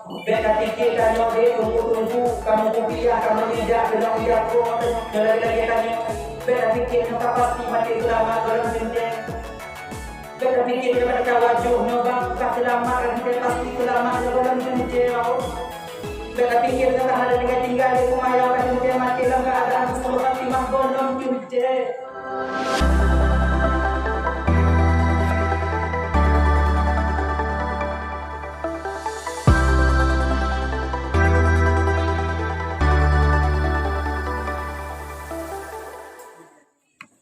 Beta fikir kanyo de tunggu-tunggu kamu kuliah kamu tidak dengan uyak ko lagi kanyo. Beta fikir no pasti mati ulama dalam dunia. Beta fikir mereka wajib nyobang selama kita pasti ulama dalam dunia. Beta fikir kata ada tinggal di rumah yang kan mati dalam keadaan sepuluh timah gondom dunia.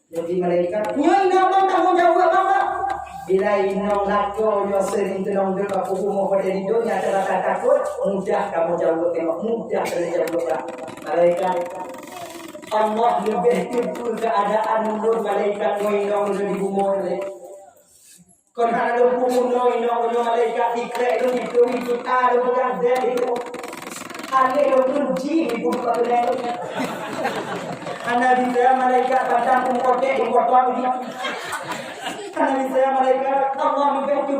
Jadi malaikat nyoi nama tanggung jawab apa? Bila inong lako yo sering tenong dulu aku mau pada di dunia terasa takut mudah kamu jawab tengok mudah terjawab malaikat Allah lebih tentu keadaan nur malaikat nyoi inong di bumi kon ada bumi nyoi inong malaikat dikrek itu ada bukan dari itu ada yang ji ibu kapten Anda bisa malaikat batang kumkote kumkotoan ini. Anda bisa malaikat Allah memberi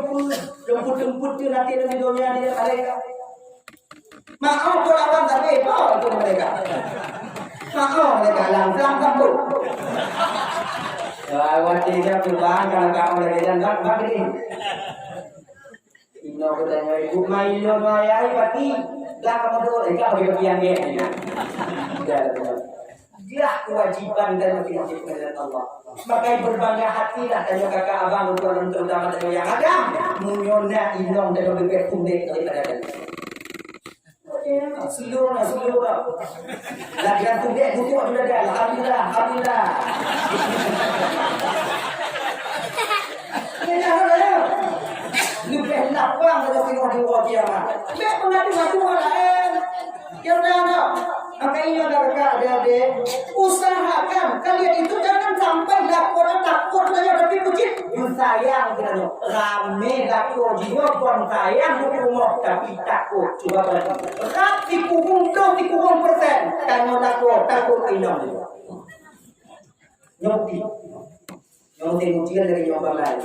jemput tu nanti dalam dunia dia malaikat. Maaf kalau tak itu malaikat. Maaf malaikat langsung kabur. Awak tidak pulang kalau kamu lagi jangan bagi. Ino katanya ibu main ayah pati lah kamu tu ikan bagi bagian dia. Dia kewajiban dan kewajiban Allah. Maka berbangga hatilah dan kakak abang ukuran terutama dan yang ada munyona inong dan bebek kumbek daripada dan. Seluruh. Lagian kumbek butuh sudah ada. Alhamdulillah. Lebih lapang kalau tengok di wajah mah. Lebih pengadu lain. Ya udah. Makanya adik-adik usahakan kalian itu jangan sampai laporan takut saja tapi puji sayang kita rame takut jiwa pun sayang di rumah tapi takut coba berarti rapi kuhung persen kalau takut inong nyopi ujian dari jawaban lain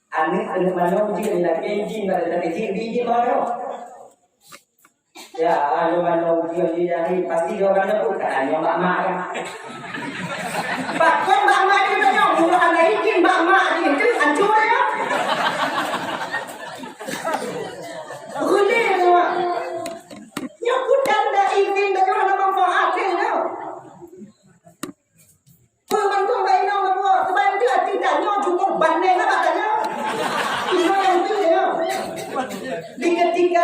aneh mana ujian dari izin dari izin mana ya, kalau mana ujian jadi pasti jawabannya bukan hanya mak kan. Bahkan mak itu tanya, bukan ada izin mak itu hancur ya. Boleh semua. Nyokut dan ada izin dan ada manfaatnya ya. Pembantu bayi nak apa? Sebab itu tidak nyok cukup banding apa tanya. Ini yang itu ya. Di ketika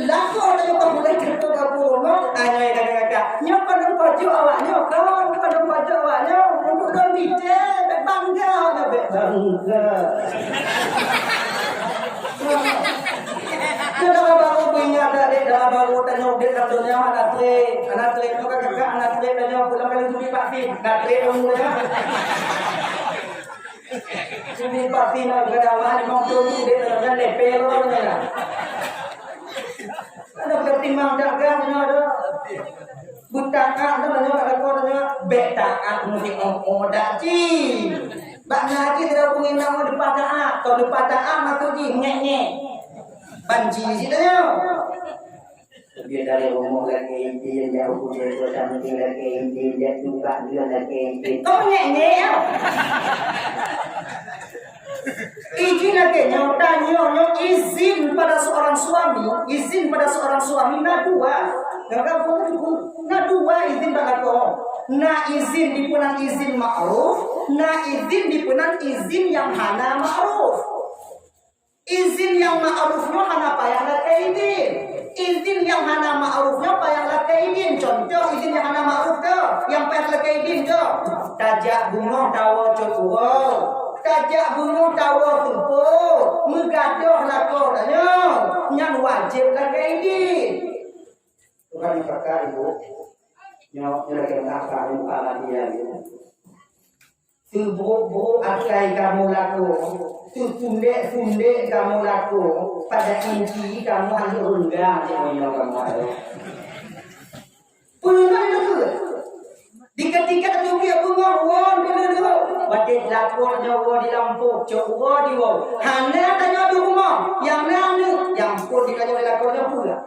laku ada yang mulai cerita kamu, tanya kakak, nyok pada baju awaknya, kau pada baju awaknya, untuk don bije, bangga. Kalau baru punya ada baru tanya dia katanya anak tre itu kakak anak tre tanya pulang kali tu pasti, anak tre umurnya. Ini pasti nak kedawan mau tunggu dia terus lepel orangnya. Ada pertimbang dagangnya ada. Butakan ada orangnya betakan mesti daci. Bak ngaji tidak punya nama depan taat. Kalau depan taat maksud ji ngek. Banci sitanya. Dia dari umur lagi dia jauh dia sama dia lagi dia juga dia lagi. Kau ngek ya. Izin lagi tanya izin pada seorang suami na dua izin bagaimana na izin dipunan izin ma'ruf na izin dipunan izin yang hana ma'ruf izin yang ma'rufnya hana payah izin yang hana ma'rufnya payah contoh izin yang hana ma'ruf tuh yang payah tajak bunga tawa coba Kajak bunuh tawa tumpu, mengadoh lakor yang wajib kakak ini. Bukan kakak ibu, nyawaknya lagi kakak lupa lagi ya. Tubuh akai kamu laku, tu fundek kamu laku, pada inti kamu hanya unggang yang kamu ada. Puluhan itu, di ketika tu dia bunga dulu. Batik lapor nyawa di lampu, coba di wow. Hana tanya di rumah, yang nana, yang pun dikanya oleh lapornya pula.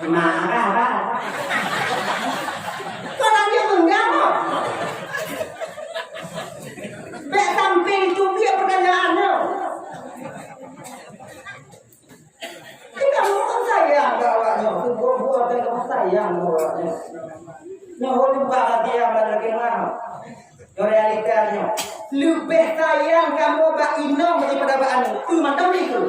Marah. Kalau dia enggak, baik samping itu dia pertanyaannya. Kamu kan sayang bawanya, buat kamu sayang bawanya. Nyohon bahagia dia lagi mana? Realitanya lebih sayang kamu bak inong daripada bak anu. Pemantau itu.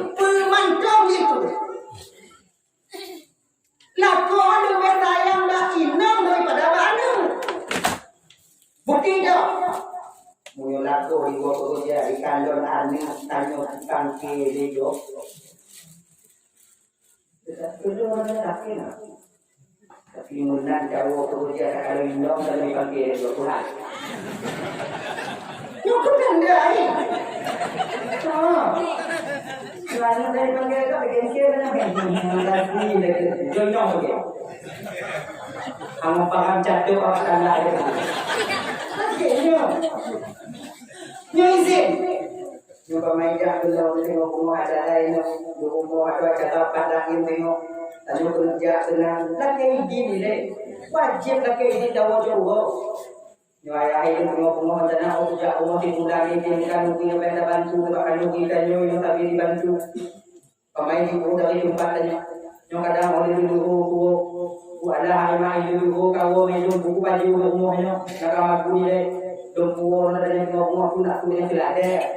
Lakon lebih sayang bak inong daripada bak anu. Bukti dah. Mungkin lakon ibu kerja di kantor anu tanya tentang kiri jo. Kedua orang lelaki nak. Tapi munan jauh kerja kalau indong dan dipanggil Tuhan. Yo kan dai. Selain dari panggil itu bikin kira lagi jonyong lagi. Ang paham jatuh akan ada. Akhirnya. Nyizin. Yung pamaya dulu tengok rumah ada lain, rumah ada kata padang ini tengok, lalu kerja senang, lagi ini deh, wajib lagi ini jauh. Yung ayah itu tengok rumah sana, kerja rumah dimulai ini kan mungkin yang bantu, bahkan mungkin dan yung tapi dibantu, pemain itu dari tempatnya, yung kadang oleh dulu, ada hal dulu kau minum buku baju rumahnya, nak aku ni. Dompuan ada yang ngomong aku nak kuliah ada.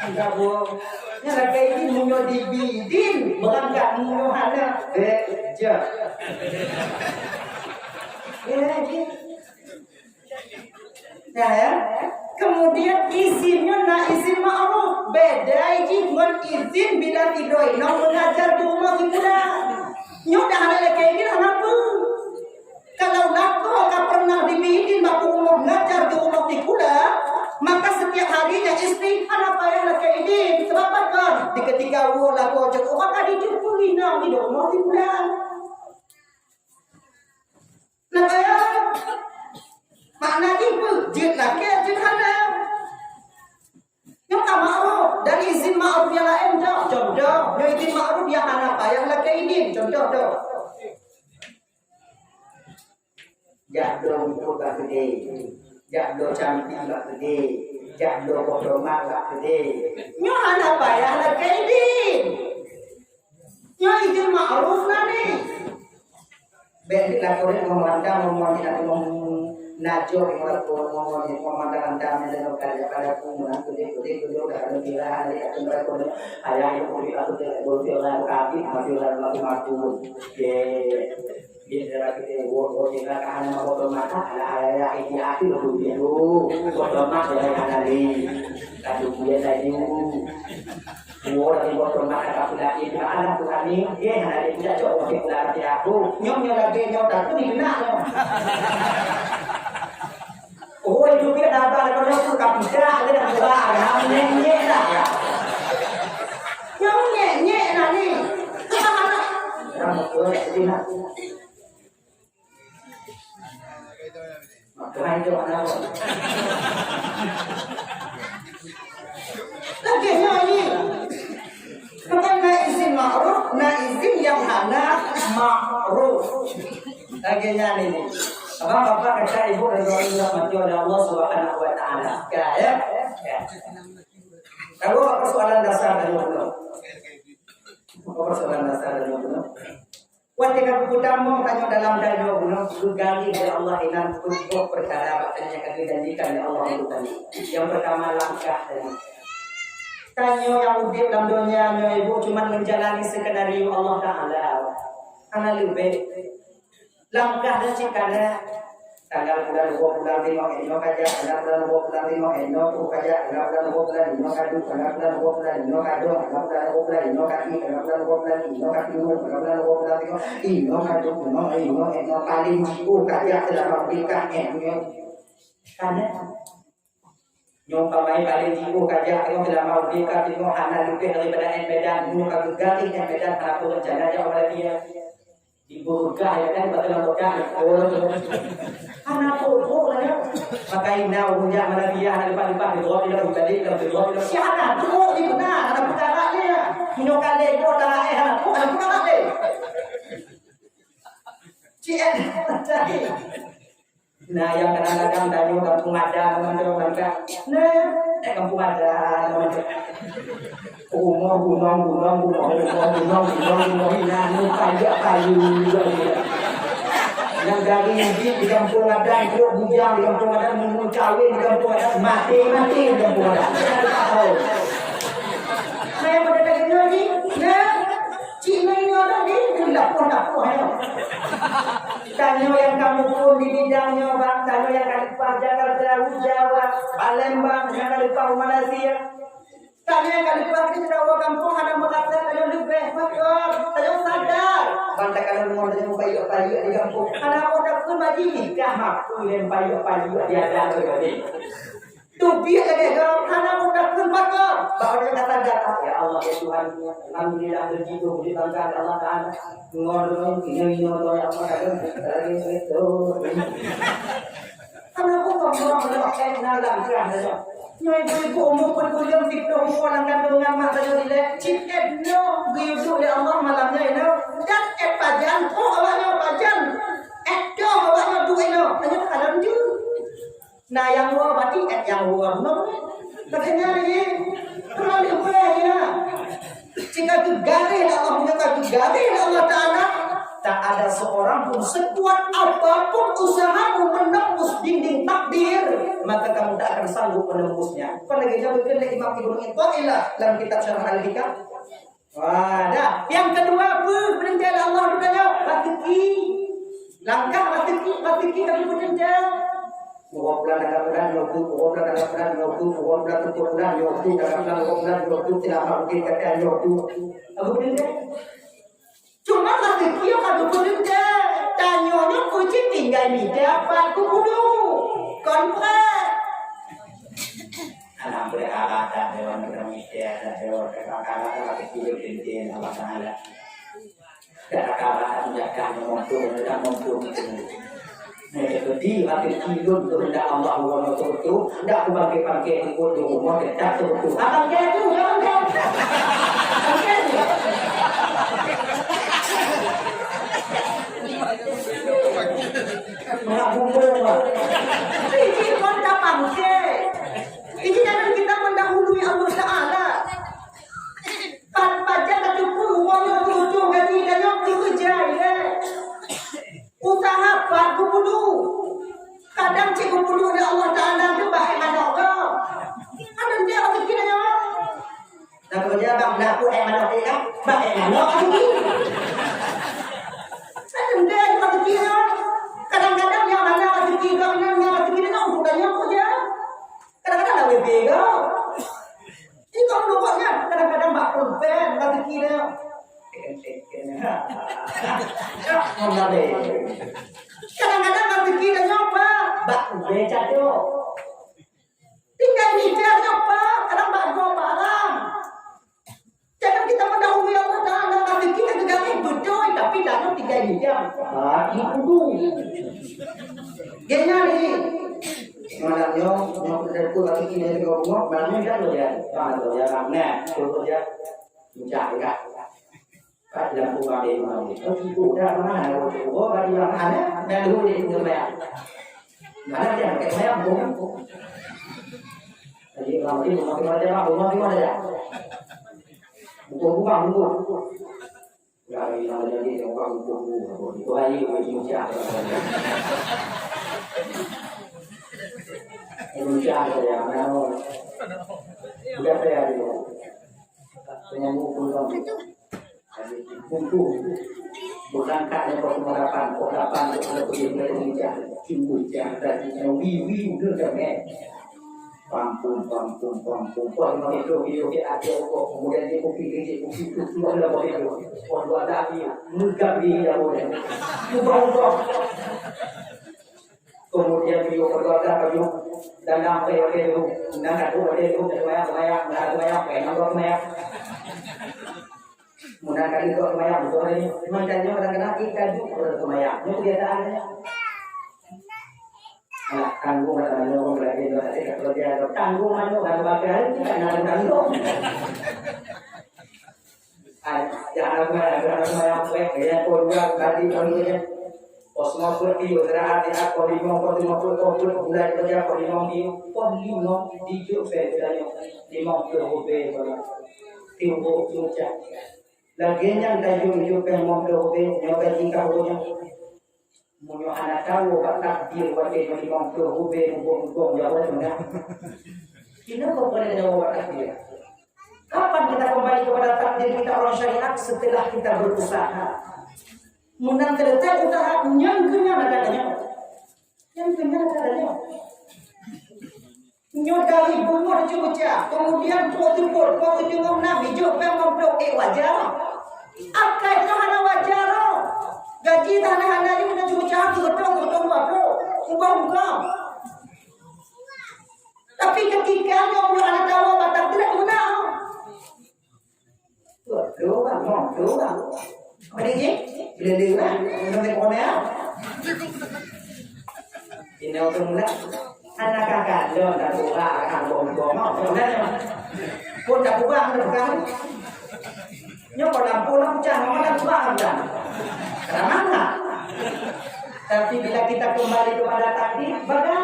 Enggak bohong. Yang lagi ini munyo dibidin, berangkat munyo hana beja. Nah ya, kemudian izinnya nak izin ma'ruf. Beda izin dengan izin bila tidoi. Nak mengajar di rumah kita. Nyok dah hana lagi ini apa? Kalau lako tak pernah dibikin baku umur ngajar di rumah tikula, maka setiap harinya istri anak payah nak ini disebabkan di ketika wo lako jauh maka dijumpai di rumah tikula. Nak payah makna itu jid laki jid hana. Yang tak ma'ruf dan izin ma'ruf yang lain contoh, yang izin ma'ruf yang hana payah laki ini contoh. Jaddo itu gak gede, jaddo cantik gak gede, jaddo bodomat gak gede. Nyo anak payah lagi ini, nyo izin ma'ruf nani. Begitu laporan memandang tidak najo memandang kami dan kerja pada kumpulan kulit dah lebih lah hari akan berikut ayah itu kulit atau tidak boleh orang kaki masih orang mati dia kita work kita kan mau mata ada ini api dulu otomat dari kanali kadu dia tadi orang otomat kata lagi ada tu kami dia ada tidak coba kita tidak aku nyom lagi nyom tak tu dina oh itu dia dapat kalau tu kapita ada dah ada nyenye dah ya nyom nyenye nani kamu tu dina Tuhan itu mana? Lagi ini, bukan na izin ma'ruf, na izin yang hana ma'ruf. Lagi ini, bapak kata ibu dan orang mati oleh Allah Subhanahu Wa Taala. Ya. Kalau persoalan dasar dari Allah, persoalan dasar dari Allah. Ketika kutamu tanya dalam dalam guna gali dari Allah inan untuk perkara yang akan dijanjikan oleh Allah itu tadi. Yang pertama langkah tadi. Tanya yang udah dalam dunia ibu cuma menjalani sekedar Allah Taala. Karena lebih langkah dan cikana tanggal bulan 2 bulan 5 eno kaja tanggal bulan 2 bulan 5 eno tu kaja tanggal bulan 2 bulan 5 kadu tanggal bulan 2 bulan 5 kadu tanggal bulan 2 bulan 5 kaki tanggal bulan 2 bulan 5 kaki tanggal bulan 2 bulan 5 eno kadu eno paling jiku kaja dalam nikah eno karena nyong pamai paling jiku kaja eno dalam nikah eno hana lebih daripada medan eno kadu gali medan apa rencana aja oleh dia di burga ya kan betul burga anak tuh lah ya pakai nau punya mana dia ada lipat di bawah dia tadi kalau di bawah dia siapa tuh di mana ada perkaranya hino kali itu ada anak tuh ada perkara cien nah yang kadang-kadang dari kampung ada teman-teman mereka nah kampung ada teman-teman gunung kayu yang dari di kampung ada itu bujang di kampung ada mungun kawin di kampung ada mati di kampung ada saya pada lagi nah Cina ini orang ini dapur ya tanya yang kamu pun di bidangnya bang tanya yang kali pelajar Jawa Palembang yang kali Malaysia tanya kali praktis Jawa kampung ada mengatakan tanya lebih betul tanya sadar bantah kalau mau tanya payu di kampung ada orang pun bagi nikah mampu yang payu di ada berarti tu biar lagi kalau ada orang pun bakal baru dia kata data ya Allah ya Tuhan alhamdulillah rezeki di tangan Allah Taala ngorong ini ya Allah lagi itu karena aku orang pakai nalar kerana Nyai ibu umur perkuliah fikir orang kandungan mata jadi ciket no biudu ya Allah malamnya ini dan pajan awaknya pajan dong awaknya dua ini hanya kadang tu nah yang gua berarti yang gua no katanya ni terlalu boleh ya jika gegari Allah punya gegari Allah Taala tak ada seorang pun sekuat apapun usahamu menembus dinding takdir maka kamu tak akan sanggup menembusnya. Apalagi jauh ke Imam Ibnu Athaillah dalam kitab Syarah Al-Hikam. Dah. Yang kedua apa? Perintah Allah ditanya rezeki. Langkah rezeki kami perintah. Bukan dalam tidak mungkin kata aku perintah. Cuma rezeki yang kami perintah. Tanyanya kucing tinggal ni dapat kudu kontrak. Alhamdulillah ada dewan keramitia ada dewan kekakaran ada kecil cincin Allah Taala. Kekakaran menjaga membantu. Jadi hati hidup itu tidak Allah itu tidak pakai itu umur tidak betul. Abang itu jangan. Ini kontak pangke. Ini jangan kita mendahului Allah Taala. Baca kata pun uangnya tujuh gaji dan kerja ya. Usaha baru dulu. Kadang cikgu dulu oleh Allah Taala tu baik mana kau. Ada dia orang kira ya. Nak kerja bang nak aku mana dia baik mana lagi. Ada dia orang kira. Kadang-kadang yang mana rezeki kau yang rezeki dia kau bukannya kau je. Kadang-kadang nak bego. Ini kau lupakan kadang-kadang bak pulpen rezeki dia. Kadang-kadang rezeki dia nyoba bak beca tu. Tinggal mikir nyoba kadang bak go barang. Jangan kita mendahului Allah Taala rezeki kita juga betul tapi dalam 3 jam. Itu. Genya ni. Malamnya aku lagi ini dengan rumah, malamnya dah lo ya. Kalau ya ramai, kalau ya mencari kan. Kat dalam rumah dia malam ni. Kalau ibu dah mana? Oh, bagi yang mana? Dah dulu dia tinggal bayar. Mana dia pakai bayar bukan? Jadi malam ni rumah kita ada rumah di mana ya? Bukan. Dari yang jadi orang buku itu hari Indonesia. Indonesia ya, mana? Sudah saya ada. Penyambung buku bukan kaknya pengharapan untuk Indonesia. Timbul dan wiwi udah Pampung. Kalau itu ada kemudian dia kopi itu ada boleh itu. Kalau ada api, mudah dia boleh. Ubah. Kemudian dia berdoa baju dan sampai itu, dan ada itu, banyak, Mudah kali kau kemayang betul ini. Macamnya kadang-kadang ikan juga kemayang. Ini kebiasaannya. Nah, tanggung kata orang berarti kalau dia tanggung mana kalau pakai kita nak tanggung. Jangan yang baik ya keluar tadi kami Osmo seperti udara hati aku lima bulan kerja aku lima di lima hobe tiubo cuaca lagi yang tajuk pengmom hobe nyoba tingkah punya munyo anak tahu batak dia waktu lima hobe bong jawab sudah ini kok boleh jawab batak dia. Kapan kita kembali kepada takdir kita orang syariat setelah kita berusaha? Menang terletak usaha yang kenyang adanya. Yang kenyang adanya. Nyodari bunga cuaca, kemudian tumpul, kau ujung nabi juga memblok wajar. Akai hana wajar. Gaji tanah hana ini dengan cuaca aku betul bro, ubah. Tapi ketika kau anak tahu batak tidak guna. Doang. Ada je? Bila sampai korea. Ini untuk mula. Anak kakak lo dah tua akan bom mau. Pun dah tua bukan. Nyo dah pulang jangan mana tua kan. Karena tapi bila kita kembali kepada takdir, bagai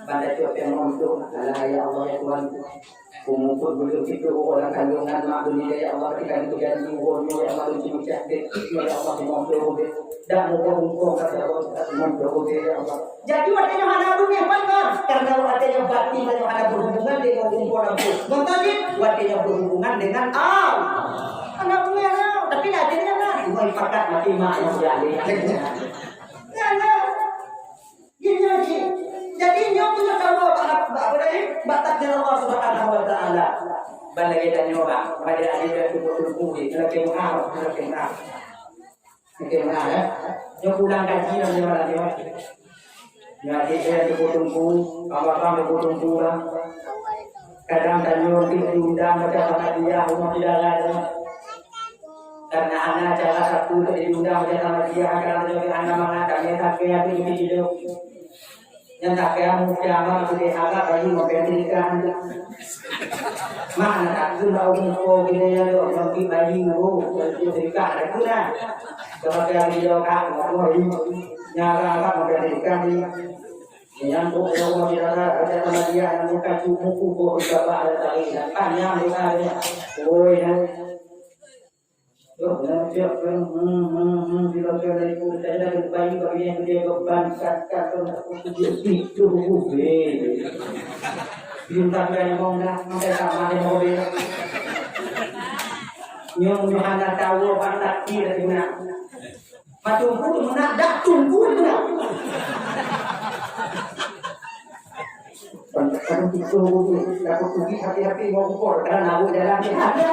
pada cuaca yang untuk Allah ya Allah ya Tuhan. Kumukut beliau itu orang kandungan mak dunia ya Allah ketika itu jadi umurnya ya Allah cuma cahde ya Allah semua berhubung dan muka kata Allah semua berhubung ya Allah. Jadi waktunya mana dunia benar karena waktunya batin dan ada berhubungan dengan umur aku. Mengaji waktunya berhubungan dengan anak dunia tapi akhirnya kan mau pakat mati mak yang jadi. Gini. Jadi nyo punya tahu apa ini bataknya Allah Subhanahu wa taala. Balai kita nyoba, pada ada tubuh di lagi mahal. Ya. Nyo pulang kaji dan nyoba lagi. Jadi saya tunggu, apa tunggu lah. Kadang tanyo diundang pada sama dia, rumah tidak ada. Karena anak salah satu diundang pada sama dia, karena anak mana kami tak kaya hidup. Yang tak kaya mukjama sudah agak bagi memperhatikan mana tak sudah umum gini ya lo nanti bagi lo memperhatikan ada guna kalau kaya video kan mau nyara agak memperhatikan yang tu kalau mau dirasa ada sama dia yang muka cukup berapa ada tadi dan panjang mukanya bila dari saya berbagi bagi yang dia bebankan itu bintang yang mau nak sama yang mobil nyong hanya tahu pada kira guna matungku tu nak dak tunggu guna kan itu dapat pergi hati-hati mau kor karena aku dalam hati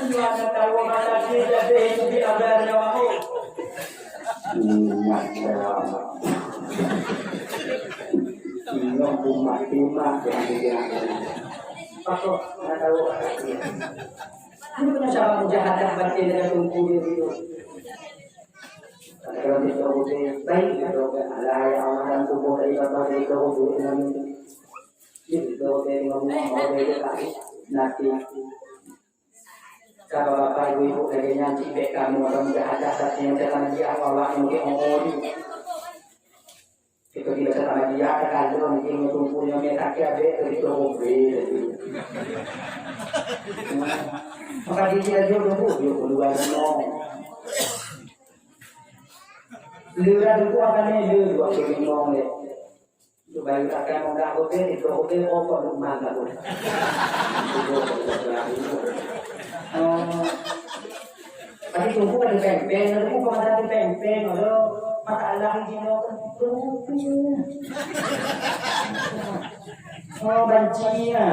Tuhan tahu mata kita itu di abad nyawamu. Ini umat yang dia. Pasok nggak tahu apa ini. Ini punya cara menjahatkan batin dengan tunggu itu. Kalau itu baik kalau Allah yang akan tubuh dari bapak dari kau dengan itu dari ngomong dari kaki nanti. Kalau bapak ibu dari nyanyi baik kamu orang jahat jasad yang dalam dia Allah mungkin ngomong itu dia dalam dia akan kalau mungkin tumpunya metak ya be itu mobil maka dia jodoh dia keluar ngomong lihat itu akan dia dua kali ngomong itu baik akan menggak hotel apa rumah tak boleh tadi tunggu kan di pempeng, nanti mau kemana di pempeng, ada masalah gini, bancinya,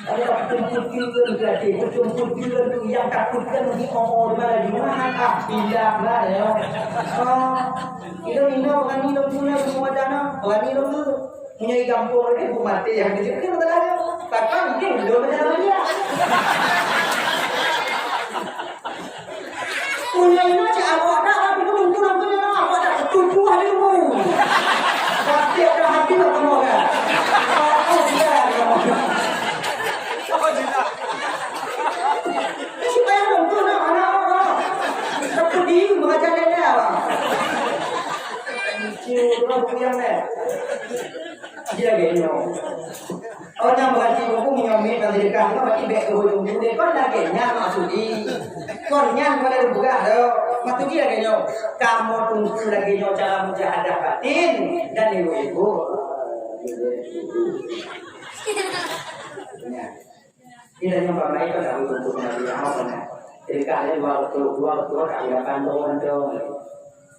ada tumpul berarti, tumpul itu yang takutkan di orang di mana bilang lah ya, itu ini bukan ini punya semua dana, bukan ini punya gampur ibu mati yang di sini betul aja. Kakak mungkin belum ada dia. Punya ini aja awak dah, tapi tu tunggu awak dah tunggu hari tu. Tapi ada hati tak kamu kan? Oh dia kamu. Oh tidak. Supaya tunggu nak anak. Tapi dia mengajar dia apa? Cium orang yang ni. Dia gini. Orang berarti buku menyomi dari dekat, kau berarti baik ke hujung dia. Kau lagi nyam maksudi. Kau nyam kau dah buka dah. Matu dia gini. Kamu tunggu lagi nyo cara mujahadah batin dan ibu-ibu. Ini yang bapak itu dah tunggu nabi apa nak? Jadi kalian dua waktu kalian panduan dong.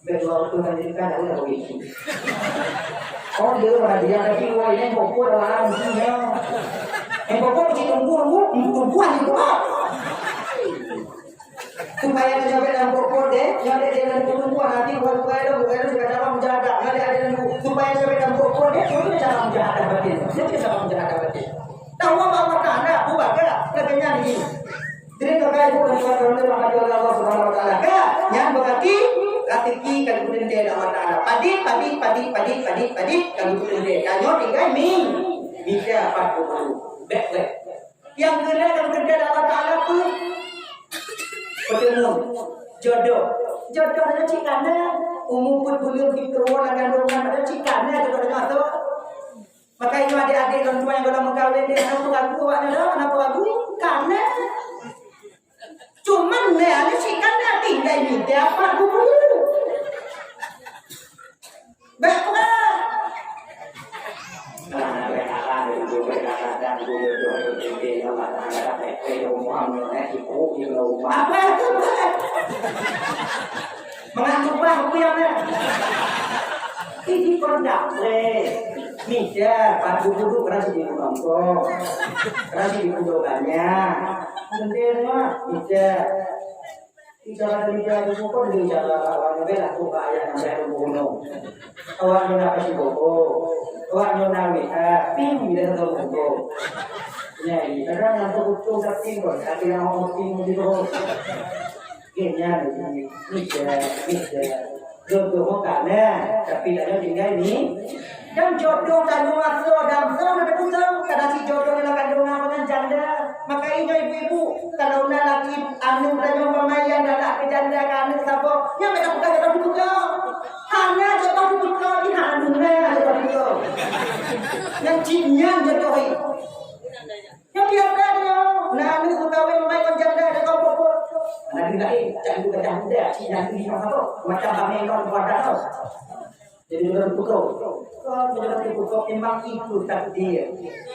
Dua waktu nanti kan ada begitu. Oh dia pada dia lagi wah ini boko dalam musimnya. Boko mesti tunggu aja buat. Supaya dia sampai dalam boko deh, yang dia dalam tunggu nanti buat buka juga dalam menjaga. Nanti ada dalam supaya sampai dalam boko deh, itu cara menjaga batin. Jadi cara menjaga batin. Tahu apa anda buat ke? Katanya ni. Jadi kalau ibu dan saudara rahmat Allah Subhanahu Wa Taala, yang berarti ratiki kalau kemudian dia Allah Taala. Padi kalau kemudian dia. Tanya tinggal bisa 40. Back. Yang kedua kalau kemudian Allah Taala pun bertemu jodoh ada cikana umum pun belum dikeruan dan rumah ada cikana jodoh ada. Maka itu adik-adik dan tua yang belum berkahwin dia anak aku karena cuman ni ada cikana tinggal ni dia apa dulu. Baiklah. Apa itu? Mengantuk aku yang ni. Ini kondak ni dia padu duduk kerana di nongkrong, kerana di kunjungannya. Sebenarnya dia. Bicara dia itu pun bicara awalnya bela tu ayah yang bunuh. Awalnya nak kasih boko, awalnya nak mereka ping dia tu boko. Jadi kadang yang tu betul tapi pun tapi yang orang ping di bawah. Kenya ni jodoh bukan tapi tak ada tinggal ni. Dan jodoh kandung asal dan asal ada betul. Kadang si jodoh adalah kandung dengan janda. Makanya ibu-ibu kalau nak lagi anu tanya pemayan dan nak janda kan siapa? Yang mereka bukan jodoh buka. Hanya jodoh buka di handunya jodoh buka. Yang cinyan jodoh ini. Yang biasa dia. Nah ni kawin pemayan janda ada kau apa? Nanti lagi jangan buka janda. Cinyan ini apa? Macam kami kau pada kau. Jadi jodoh buka. Kau jodoh buka memang itu takdir.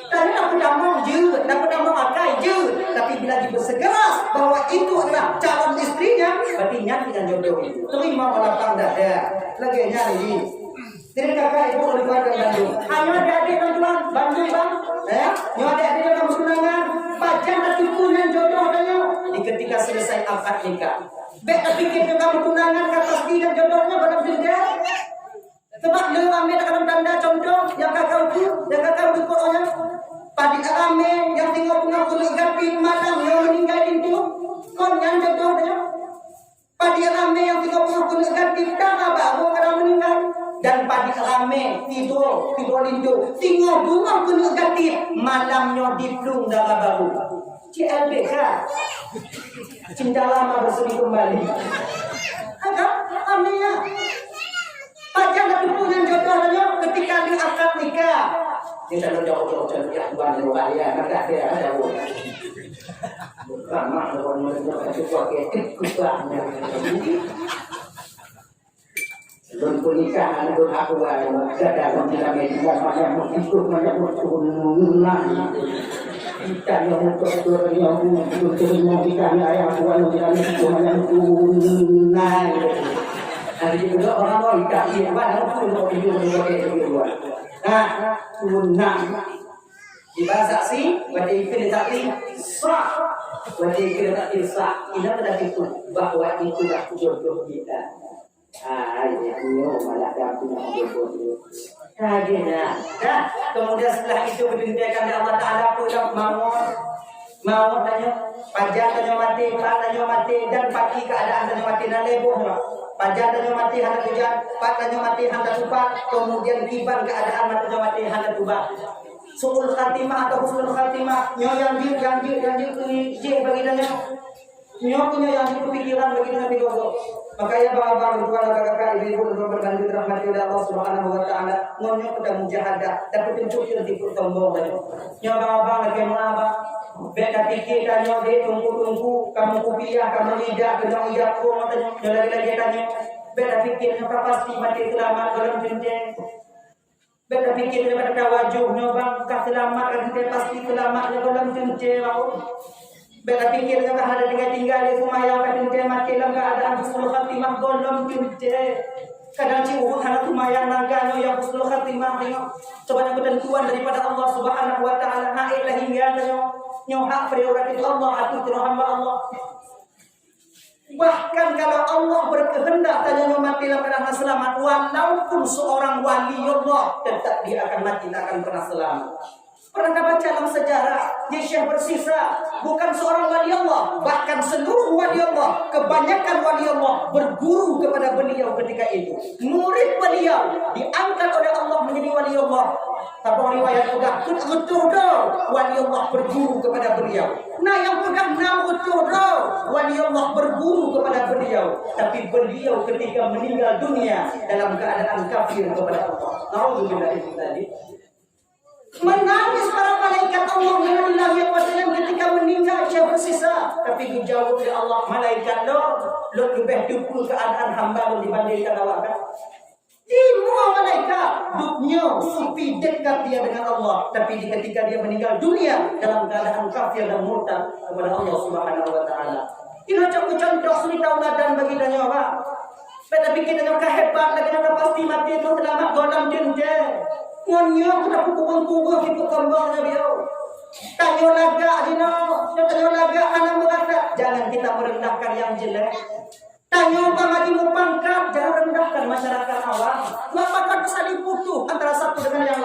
Tapi aku dah mau je, aku dah mau pakai je. Tapi bila dia bersegeras bahawa itu adalah calon istrinya, berarti nyati dan jodoh itu. Terima melapang dada. Lagi nyari. Jadi kakak ibu boleh buat Bandung. Hanya adik-adik tuan, Bandung bang. Nyo adik-adik dalam tunangan, pacar dan tukunan jodoh tanya. Di ketika selesai akad nikah. Baik fikir kamu tunangan kata dan jodohnya pada beda. Sebab dia ambil dalam tanda contoh yang kakak itu pokoknya padi rame yang tengok bunga kulit gapi malam yang meninggal itu kon yang jodohnya padi rame yang tengok bunga kulit gapi dah baru orang meninggal dan padi rame tidur itu tengok bunga kulit gapi malamnya diplung dah baru CLBK cinta lama bersemi kembali agak amnya. Pacar tapi punya jodohnya ketika dia akad nikah. Dia tak jauh-jauh ya Tuhan ya maka dia ada buat. Bukan mak orang orang cukup ketiknya. Belum nikah anak aku ada tidak media banyak ikut banyak turunan. Kita yang untuk yang untuk kita ayah Tuhan yang banyak turunan. Nanti juga orang mau ikat dia mana pun mau hidup buat. Nah, sunnah di bahasa saksi, berarti itu saksi sah, berarti itu saksi sah. Ini berarti itu bahwa itu dah jodoh kita. Ini malah punya bodoh. Kagetlah. Dah. Kemudian setelah itu diperintahkan oleh Allah Taala pulang mau tanya pajar tanya mati, pak tanya mati dan pagi keadaan tanya mati dan leboh. Pajar tanya mati hendak hujan, pak tanya mati hendak tupat, kemudian tiban keadaan mati tanya mati hendak tubat. Suul khatimah atau husnul khatimah, nyo yang bagi tanya. Nyo punya yang pikiran bagi dengan pikiran. Makanya bang-bang itu ada kakak ibu untuk berganti rahmat oleh Allah Subhanahu Wa Taala. Nyo kita mujahadah, tapi pencuri di pertombong tadi. Nyo bang-bang lagi apa? Beda pikir tanya dia tunggu kamu kupiah kamu lidah kena ijab ko tanya nyo lagi tanya. Beda pikir nyo pasti mati selamat dalam jenjang. Beda pikir nyo pada tawajuh nyo bang selamat kan pasti selamat dalam jenjang. Beda pikir kata ada tinggal di rumah yang kadang dia mati dalam keadaan husnul khatimah golong kunci. Kadang cium anak rumah yang naga yang husnul khatimah tengok. Coba ketentuan daripada Allah Subhanahu Wa Taala hak hingga tengok hak prerogatif Allah atau hamba Allah. Bahkan kalau Allah berkehendak tanya mati dalam keadaan selamat, walaupun seorang wali Allah tetap dia akan mati tak akan pernah selamat. Pernah baca dalam sejarah Syekh bersisa bukan seorang wali Allah, bahkan seluruh wali Allah, kebanyakan wali Allah berguru kepada beliau ketika itu. Murid beliau diangkat oleh Allah menjadi wali Allah. Tapi riwayat juga betul wali Allah berguru kepada beliau. Nah yang pegang nama betul wali Allah berguru kepada beliau. Tapi beliau ketika meninggal dunia dalam keadaan kafir kepada Allah. Alhamdulillah itu tadi. Menangis para malaikat Allah ketika meninggal Syekh bersisa. Tapi dijawab oleh Allah, malaikat lo lebih dukul keadaan hamba lo dibandingkan awak kan. Semua malaikat duknya supi dekat dia dengan Allah. Tapi ketika dia meninggal dunia dalam keadaan kafir dan murtad kepada Allah Subhanahu Wa Taala. Ini contoh suri tauladan bagi tanya apa? Pada pikir dengan kehebat lagi pasti mati itu selamat dalam jenjang. Ngonyo kita pukul kita kembang dia. Tanyo laga tanyo laga anak merasa jangan kita merendahkan yang jelek. Tanyo pamadi mu pangkat jangan rendahkan masyarakat awam. Maka saling putus antara satu dengan yang